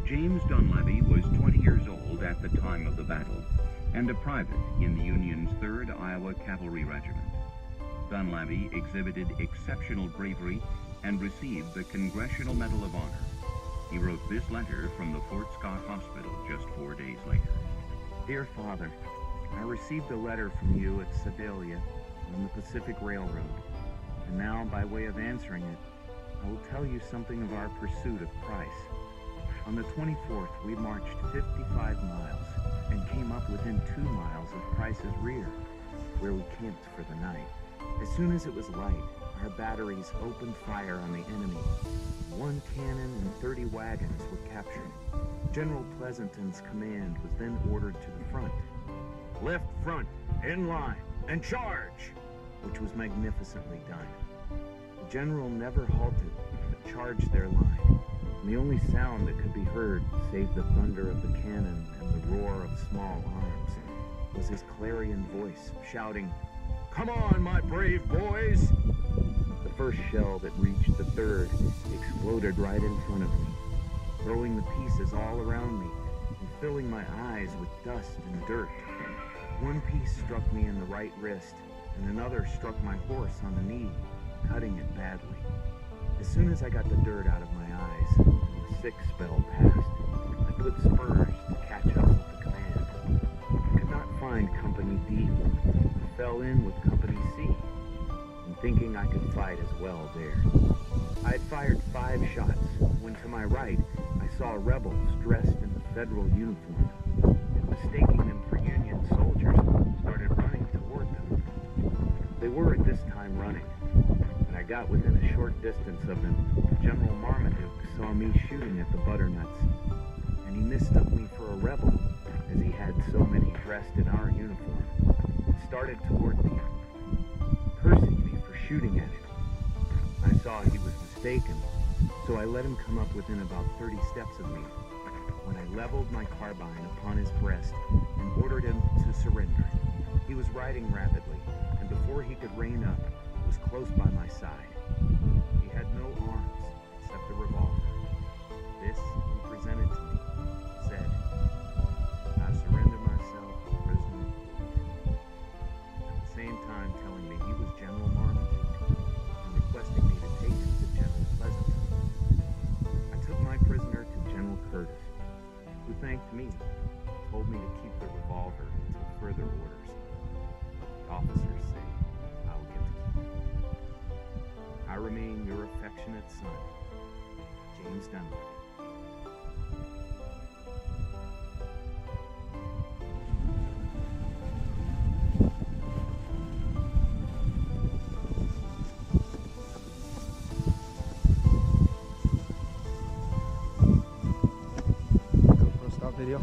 James Dunleavy was 20 years old at the time of the battle, and a private in the Union's 3rd Iowa Cavalry Regiment. Dunleavy exhibited exceptional bravery and received the Congressional Medal of Honor. He wrote this letter from the Fort Scott Hospital just 4 days later. Dear Father, I received a letter from you at Sedalia on the Pacific Railroad, and now, by way of answering it, I will tell you something of our pursuit of Price. On the 24th, we marched 55 miles and came up within 2 miles of Price's rear, where we camped for the night. As soon as it was light, our batteries opened fire on the enemy. 1 cannon and 30 wagons were captured. General Pleasanton's command was then ordered to the front. Left front, in line, and charge! Which was magnificently done. The general never halted, but charged their line. And the only sound that could be heard, save the thunder of the cannon and the roar of small arms, was his clarion voice shouting, "Come on, my brave boys!" The first shell that reached the 3rd exploded right in front of me, throwing the pieces all around me and filling my eyes with dust and dirt. One piece struck me in the right wrist, and another struck my horse on the knee, cutting it badly. As soon as I got the dirt out of my eyes, and the sick spell passed, I put spurs to catch up with the command. I could not find Company D. I fell in with Company C, and thinking I could fight as well there. I had fired 5 shots, when to my right, I saw rebels dressed in the federal uniform, and mistaking them for Union soldiers, started running toward them. They were at this time running. When I got within a short distance of them, General Marmiton saw me shooting at the butternuts, and he mistook me for a rebel, as he had so many dressed in our uniform, and started toward me, cursing me for shooting at him. I saw he was mistaken, so I let him come up within about 30 steps of me, when I leveled my carbine upon his breast and ordered him to surrender. He was riding rapidly, and before he could rein up, was close by my side. He had no arms except a revolver. This he presented to me, said, "I surrender myself, prisoner," at the same time telling me he was General Marmiton and requesting me to take him to General Pleasanton. I took my prisoner to General Curtis, who thanked me, told me to keep the revolver until further orders. The officers say I will get to keep it. I remain your affectionate son, James Dunleavy. Stop video.